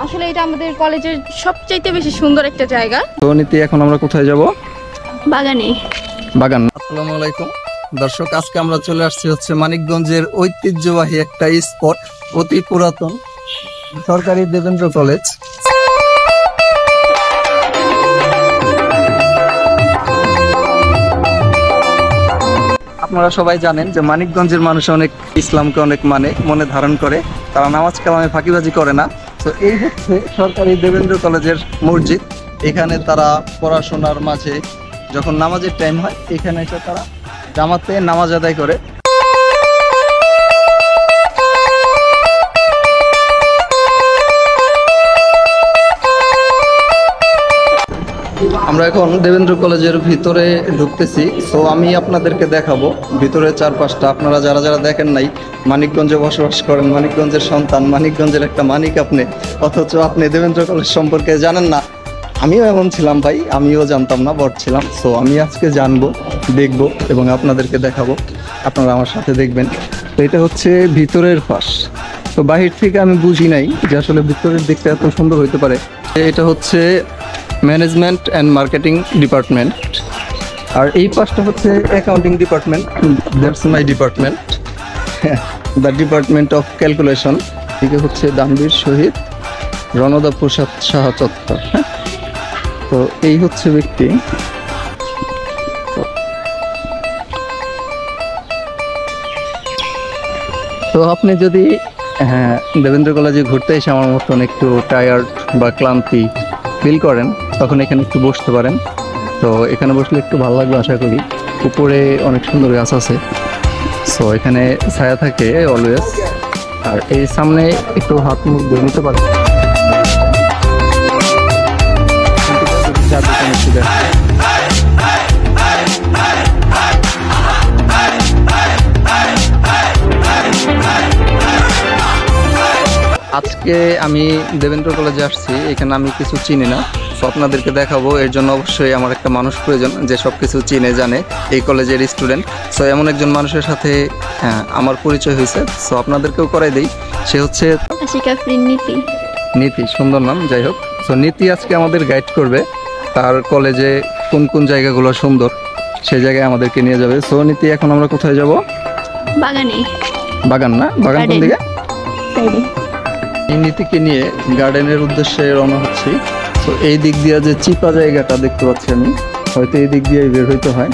আসলে এটা আমাদের কলেজের সবচাইতে বেশি সুন্দর একটা জায়গা। তো নীতি, এখন আমরা কোথায় যাব? বাগানে। বাগান। আসসালামু আলাইকুম দর্শক, আজকে আমরা চলে আসছি হচ্ছে মানিকগঞ্জের ঐতিহ্যবাহী একটা স্পট, অতি পুরাতন সরকারি দেবেন্দ্র কলেজ। আপনারা সবাই জানেন যে মানিকগঞ্জের মানুষ অনেক ইসলামকে অনেক মনে ধারণ করে, তারা নামাজ কালামে ফাঁকিবাজি করে না। তো এই হচ্ছে সরকারি দেবেন্দ্র কলেজের মসজিদ। এখানে তারা পড়াশোনার মাঝে যখন নামাজের টাইম হয় এখানে এসে তারা জামাতে নামাজ আদায় করে। আমরা এখন দেবেন্দ্র কলেজের ভিতরে ঢুকতেছি। সো আমি আপনাদেরকে দেখাবো ভিতরের চারপাশটা। আপনারা যারা যারা দেখেন নাই, মানিকগঞ্জে বসবাস করেন, মানিকগঞ্জের সন্তান, মানিকগঞ্জের একটা মানিক আপনি, অথচ আপনি দেবেন্দ্র কলেজ সম্পর্কে জানেন না। আমিও এমন ছিলাম ভাই, আমিও জানতাম না, বড় ছিলাম। সো আমি আজকে জানবো, দেখবো এবং আপনাদেরকে দেখাবো, আপনারা আমার সাথে দেখবেন। তো এটা হচ্ছে ভিতরের পাশ। তো বাহির থেকে আমি বুঝি নাই যে আসলে ভিতরের দিকটা এত সুন্দর হইতে পারে। এটা হচ্ছে ম্যানেজমেন্ট অ্যান্ড মার্কেটিং ডিপার্টমেন্ট, আর এই পাশটা হচ্ছে accounting department. That's my department, the department of calculation. এদিকে হচ্ছে দানবীর শহীদ রণদা প্রসাদ সাহা চত্বর। তো এই হচ্ছে ব্যক্তি। তো আপনি যদি দেবেন্দ্র কলেজে ঘুরতে এসে আমার মতন একটু টায়ার্ড বা ক্লান্তি ফিল করেন, তখন এখানে একটু বসতে পারেন। তো এখানে বসলে একটু ভালো লাগবে আশা করি। উপরে অনেক সুন্দর গাছ আছে, সো এখানে ছায়া থাকে অলওয়েজ। আর এই সামনে একটু হাত মুখ ধুয়ে নিতে পারেন। আজকে আমি দেবেন্দ্র কলেজে আসছি, এখানে আমি কিছু চিনি না। সো আপনাদেরকে দেখাবো, এর জন্য অবশ্যই আমার একটা মানুষ প্রয়োজন যে সব কিছু চিনে জানে, এই কলেজের স্টুডেন্ট। সো এমন একজন মানুষের সাথে আমার পরিচয় হয়েছে। সো আপনাদেরকেও করাই দেই। সে হচ্ছে নীতি। নীতি, সুন্দর নাম, যাই হোক। সো নীতি আজকে আমাদের গাইড করবে, তার কলেজে কোন কোন জায়গাগুলো সুন্দর সেই জায়গায় আমাদেরকে নিয়ে যাবে। সো নীতি, এখন আমরা কোথায় যাব? বাগানে। বাগান না, বাগান কোন দিকে? এই নীতিকে নিয়ে গার্ডেনের উদ্দেশ্যে রওনা হচ্ছি। তো এই দিক দিয়ে যে চিপা জায়গাটা দেখতে পাচ্ছি আমি, হয়তো এই দিক দিয়ে বের হইতে হয়।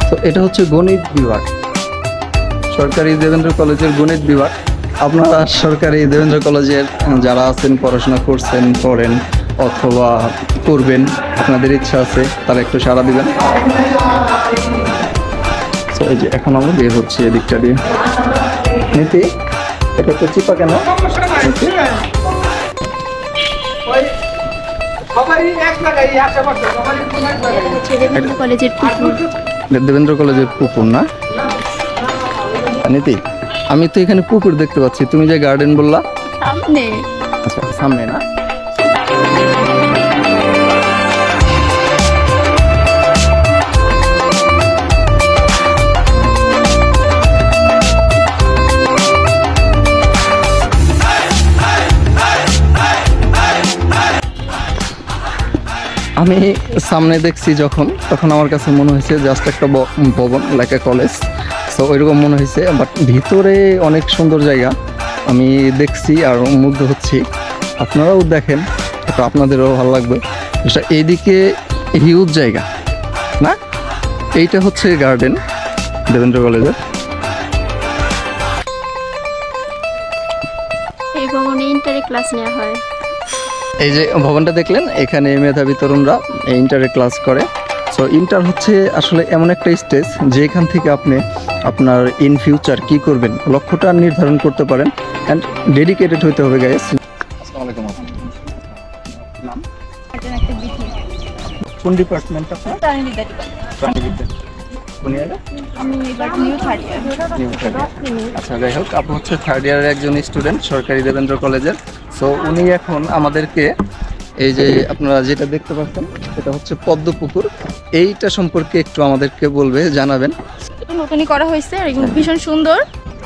তো এটা হচ্ছে গণিত বিভাগ, সরকারি দেবেন্দ্র কলেজের গণিত বিভাগ। আপনারা সরকারি দেবেন্দ্র কলেজের যারা আছেন, পড়াশোনা করছেন, পড়েন অথবা করবেন, আপনাদের ইচ্ছা আছে, তারা একটু সাড়া দিবেন। তো এই যে এখন আমরা বের হচ্ছি এদিকটা দিয়ে। নীতি, এটা তো চিপা কেন? দেবেন্দ্র কলেজের পুকুর না নীতি? আমি তো এখানে পুকুর দেখতে পাচ্ছি, তুমি যে গার্ডেন বললা সামনে। আচ্ছা, সামনে না? আমি সামনে দেখছি যখন, তখন আমার কাছে মনে হয়েছে জাস্ট একটা ভবন, লাইক এ কলেজ। সো ওইরকম মনে হয়েছে, বাট ভিতরে অনেক সুন্দর জায়গা আমি দেখছি আর মুগ্ধ হচ্ছি। আপনারাও দেখেন, তো আপনাদেরও ভালো লাগবে। এইদিকে হিউজ জায়গা না? এইটা হচ্ছে গার্ডেন দেবেন্দ্র কলেজের। এই ভবনে ইন্টারে ক্লাস নেওয়া হয়। এই যে ভবনটা দেখলেন, এখানে মেধাবী তরুণরা ইন্টারে ক্লাস করে। সো ইন্টার হচ্ছে আসলে এমন একটা স্টেজ যেখান থেকে আপনি আপনার ইন ফিউচার কি করবেন লক্ষ্যটা নির্ধারণ করতে পারেন, অ্যান্ড ডেডিকেটেড হইতে হবে গাইস। আসসালামু আলাইকুম। নাম? কোন ডিপার্টমেন্ট আপনার? প্রাণীবিদ্যা। কোন ইয়ারে? আমি এবার নিউ থার্ড ইয়ার। আচ্ছা, যাই হোক, আপনি হচ্ছে থার্ড ইয়ারের একজন স্টুডেন্ট সরকারি দেবেন্দ্র কলেজের। সো উনি এখন আমাদেরকে এই যে আপনারা যেটা দেখতে পাচ্ছেন, এটা হচ্ছে পদ্ম পুকুর, এইটা সম্পর্কে একটু আমাদেরকে বলবে, জানাবেন। এটা নতুনই করা হয়েছে আর এগুলো ভীষণ সুন্দর।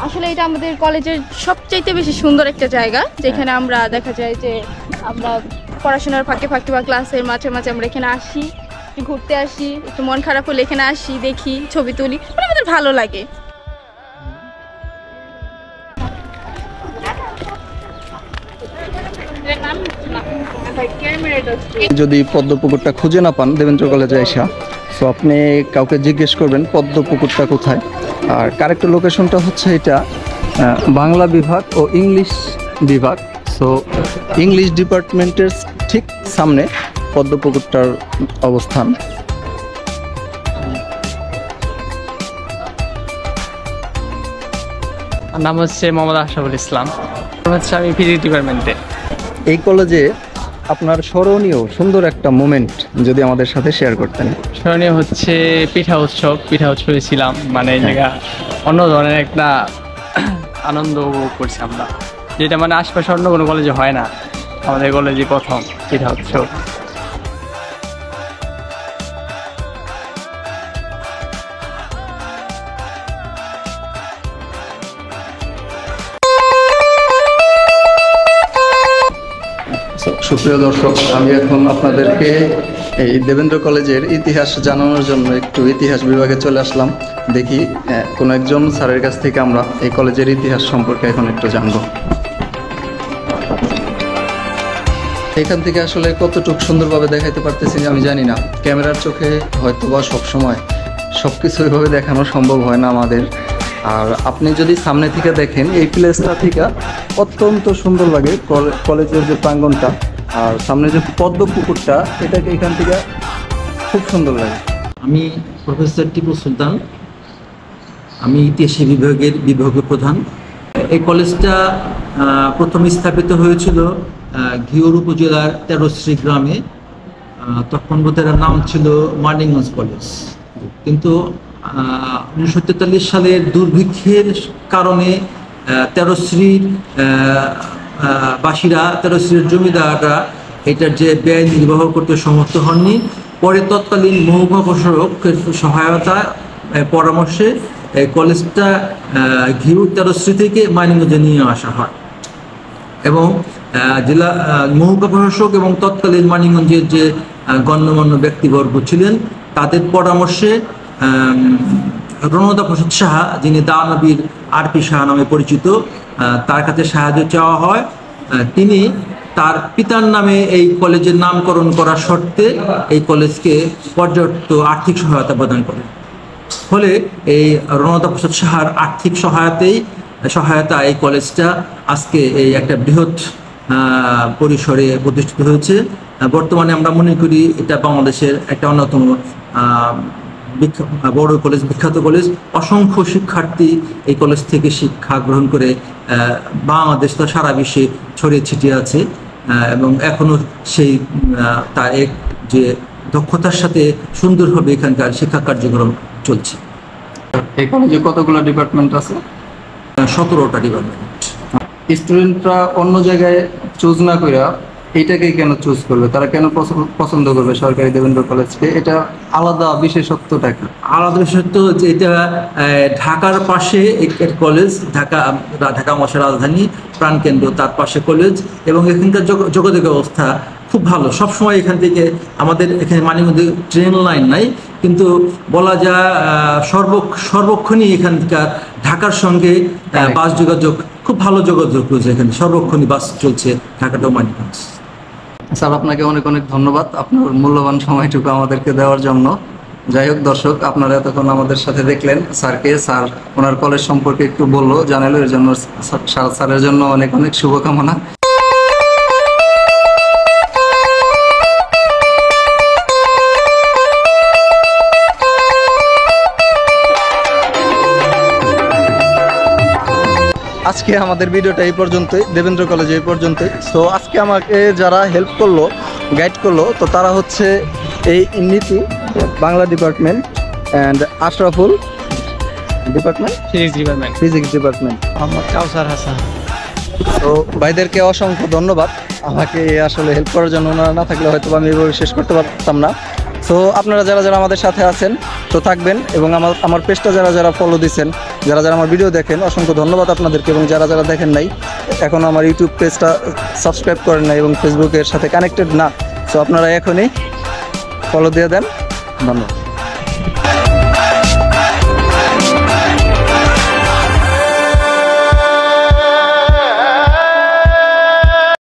আসলে এটা আমাদের কলেজের সবচাইতে বেশি সুন্দর একটা জায়গা, যেখানে আমরা দেখা যায় যে আমরা পড়াশোনার ফাঁকে ফাঁকে বা ক্লাসের মাঝে মাঝে আমরা এখানে আসি, একটু ঘুরতে আসি, একটু মন খারাপ হলে এখানে আসি, দেখি, ছবি তুলি, মানে আমাদের ভালো লাগে। যদি পদ্মপুকুরটা খুঁজে না পান দেবেন্দ্র কলেজে এসে, সো আপনি কাউকে জিজ্ঞেস করবেন পদ্মপুকুরটা কোথায়। আর কারেক্ট লোকেশনটা হচ্ছে এটা বাংলা বিভাগ ও ইংলিশ বিভাগ, সো ইংলিশ ডিপার্টমেন্টের ঠিক সামনে পদ্মপুকুরটার অবস্থান। নাম হচ্ছে মোহাম্মদ আশরাফুল ইসলাম, হচ্ছে আমি ফিজিক্স ডিপার্টমেন্টে। এই কলেজে আপনার স্মরণীয় সুন্দর একটা মোমেন্ট যদি আমাদের সাথে শেয়ার করতেন। স্মরণীয় হচ্ছে পিঠা উৎসবে ছিলাম, মানে এই জায়গা অন্য ধরনের একটা আনন্দ উপভোগ করছি আমরা, যেটা মানে আশপাশে অন্য কোনো কলেজে হয় না, আমাদের কলেজে প্রথম পিঠা উৎসব। সুপ্রিয় দর্শক, আমি এখন আপনাদেরকে এই দেবেন্দ্র কলেজের ইতিহাস জানানোর জন্য একটু ইতিহাস বিভাগে চলে আসলাম। দেখি কোনো একজন স্যারের কাছ থেকে আমরা এই কলেজের ইতিহাস সম্পর্কে এখন একটু জানব। এখান থেকে আসলে কতটুকু সুন্দরভাবে দেখাইতে পারতেছি আমি জানি না, ক্যামেরার চোখে হয়তো বা সবসময় সব কিছু ওইভাবে দেখানো সম্ভব হয় না আমাদের। আর আপনি যদি সামনে থেকে দেখেন এই প্লেসটা থেকে অত্যন্ত সুন্দর লাগে কলেজের যে প্রাঙ্গণটা, আর সামনে যে পদ্ম পুকুরটা, এটাকে এখান থেকে খুব সুন্দর লাগে। আমি প্রফেসর টিপু সুলতান, আমি ইতিহাস বিভাগীয় প্রধান। এই কলেজটা প্রথম স্থাপিত হয়েছিল ঘিওর উপজেলার তেরোশ্রী গ্রামে, তখন বোধহয় নাম ছিল মানিকগঞ্জ কলেজ। কিন্তু 1943 সালের দুর্ভিক্ষের কারণে তেরোশ্রীর বাসীরা, তেরোশ্রীর জমিদাররা এটার যে ব্যয় নির্বাহ করতে সমর্থ হননি। পরে তৎকালীন মহকুমা প্রশাসকের সহায়তা পরামর্শে কলেজটা ঘিওর তেরোশ্রী থেকে মানিকগঞ্জে নিয়ে আসা হয় এবং জেলা মহকুমা প্রশাসক এবং তৎকালীন মানিকগঞ্জের যে গণ্যমান্য ব্যক্তিবর্গ ছিলেন তাদের পরামর্শে রণদা প্রসাদ সাহা, যিনি দানবীর আরপি সাহা নামে পরিচিত, তার কাছে সাহায্য চাওয়া হয়। তিনি তার পিতার নামে এই কলেজের নামকরণ করার শর্তে এই কলেজকে পর্যাপ্ত আর্থিক সহায়তা প্রদান করেন। ফলে এই রণদা প্রসাদ সাহার আর্থিক সহায়তা এই কলেজটা আজকে এই একটা বৃহৎ পরিসরে প্রতিষ্ঠিত হয়েছে। বর্তমানে আমরা মনে করি এটা বাংলাদেশের একটা অন্যতম বড় কলেজ, বিখ্যাত কলেজ। অসংখ্য শিক্ষার্থী এই কলেজ থেকে শিক্ষা গ্রহণ করে বাংলাদেশ তো সারা বিশ্বে ছড়িয়ে ছিটিয়ে আছে এবং এখনো সেই তার এক যে দক্ষতার সাথে সুন্দরভাবে এখানকার শিক্ষা কার্যক্রম চলছে। এই কলেজে কতগুলো ডিপার্টমেন্ট আছে? 17টা ডিপার্টমেন্ট। স্টুডেন্টরা অন্য জায়গায় চুজ না করে এইটাকেই কেন চুজ করবে? তারা কেন পছন্দ করবে সরকারি দেবেন্দ্র কলেজকে? এটা আলাদা বিশেষত্বটা কি? আলাদা বিশেষত্ব যে এটা ঢাকার পাশে একটা কলেজ, ঢাকা মহারাষ্ট্রের রাজধানী প্রাণকেন্দ্র, তার পাশে কলেজ এবং এখানকার যোগাযোগ ব্যবস্থা খুব ভালো। সবসময় এখান থেকে আমাদের এখানে মানিকগঞ্জে ট্রেন লাইন নাই, কিন্তু বলা যায় সর্বক্ষণই এখানকার ঢাকার সঙ্গে বাস যোগাযোগ খুব ভালো যোগাযোগ রয়েছে। এখানে সর্বক্ষণই বাস চলছে ঢাকা টু মানিকগঞ্জ। স্যার, আপনাকে অনেক অনেক ধন্যবাদ আপনার মূল্যবান সময়টুকু আমাদেরকে দেওয়ার জন্য। যাই হোক দর্শক, আপনারা এতক্ষণ আমাদের সাথে দেখলেন স্যারকে। স্যার ওনার কলেজ সম্পর্কে একটু বললো, জানালো, এর জন্য স্যারের জন্য অনেক অনেক শুভকামনা। আজকে আমাদের ভিডিওটা এই পর্যন্তই, দেবেন্দ্র কলেজে এই পর্যন্তই। সো আজকে আমাকে যারা হেল্প করলো, গাইড করলো, তো তারা হচ্ছে এই নীতি Bangla department and Ashraful department physics department Mohammad Kausar Hasan. তো ভাইদেরকে অসংখ্য ধন্যবাদ আমাকে আসলে হেল্প করার জন্য। ওনারা না থাকলে হয়তো আমি এভাবে শেষ করতে পারতাম না। সো আপনারা যারা যারা আমাদের সাথে আছেন তো থাকবেন, এবং আমার পেজটা যারা যারা ফলো দিচ্ছেন, যারা যারা আমার ভিডিও দেখেন, অসংখ্য ধন্যবাদ আপনাদেরকে। এবং যারা যারা দেখেন নাই, এখনও আমার ইউটিউব পেজটা সাবস্ক্রাইব করেন নাই এবং ফেসবুকের সাথে কানেক্টেড না, সো আপনারা এখনই ফলো দিয়ে দেন। ধন্যবাদ।